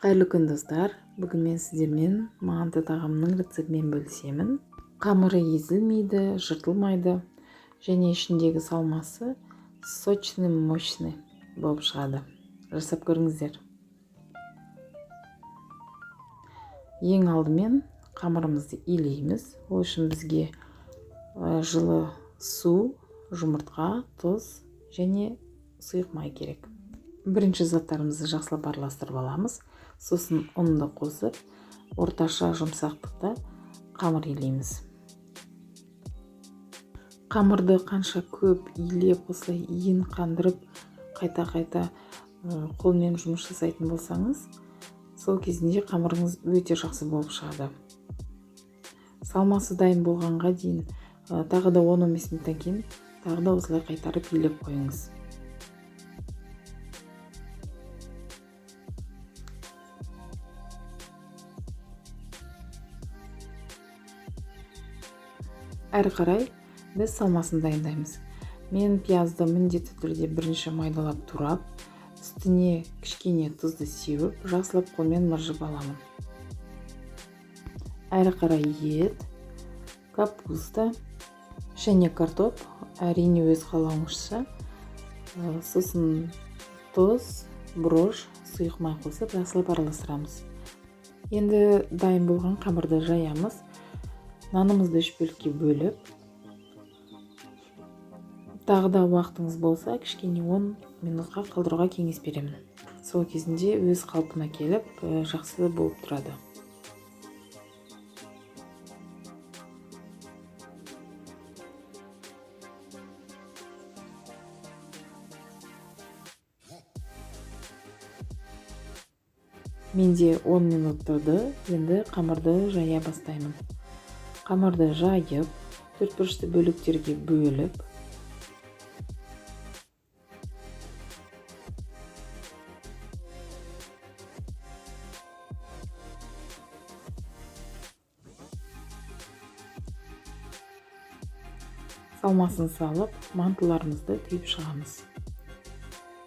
Қайырлы күн достар. Бүгін мен сіздермен манты тағамының рецептімен бөлісемін. Қамыры езілмейді, жыртылмайды және ішіндегі салмасы сочный, мощный болып шығады. Жасап көріңіздер. Ең алдымен қамырымызды илейміз. Ол үшін бізге жылы су, жұмыртқа, тұз және сұйық май керек. Бірінші заттарымызды жақсылап араластырып аламыз. Сосын ұнды қосып, орташа жұмсақтықта қамыр илейміз. Қамырды қанша көп илеп, осылай иін қандырып, қайта қолмен жұмыс жасайтын болсаңыз, сол кезінде қамырыңыз өте жақсы болып шығады. Салмасы дайын болғанға дейін, тағы да 10-15 минуттан кейін тағы да осылай қайтарып илеп қойыңыз. Әрі қарай біз салмасын дайындаймыз. Мен пиязды міндетті түрде бірінші майдалап турап, үстіне кішкене тұзды сеуіп, жақсылап қолмен мыржып аламын. Әрі қарай ет, капуста және картоп, әрине өз қалауыңызша, сосын тұз, бұрыш, сұйық май қосып, жақсылап араластырамыз. Енді дайын болған қамырды жаямыз. Нанымызды 3 бөлікке бөліп, тағы да уақытыңыз болса, кішкене 10 минутқа қалдыруға кеңес беремін. Сол кезінде өз қалпына келіп, жақсы болып тұрады. Менде 10 минут тұрды, енді қамырды жая бастаймын. Қамырды жайып, төртбұрышты бөліктерге бөліп, салмасын салып, мантыларымызды түйіп шығамыз.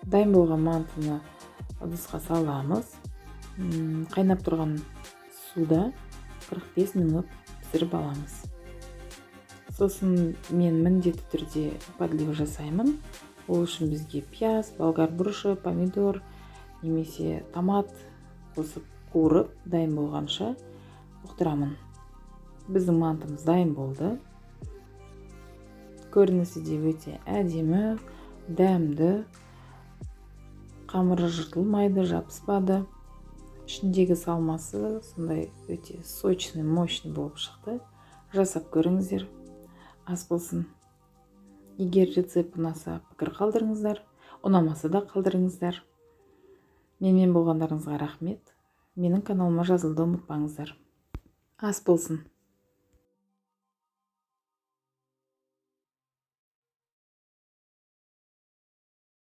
Дайын болған мантыны ыдысқа саламыз. Қайнап тұрған суда 45 минут пісіріп аламыз. Сосын мен міндетті түрде подлив жасаймын. Ол үшін бізге пияз, болгар бұрышы, помидор немесе томат қосып қуырып, дайын болғанша бұқтырамын. Біздің мантымыз дайын болды. Көрінісі де өте әдемі, дәмді, қамыры жыртылмайды, жабыспады. Ішіндегі салмасы сондай өте сочный, мощный болып шықты. Жасап көріңіздер. Ас болсын. Егер рецепт ұнаса, пікір қалдырыңыздар. Ұнамаса да қалдырыңыздар. Менімен болғандарыңызға рахмет. Менің каналыма жазылуды ұмытпаңыздар. Ас болсын.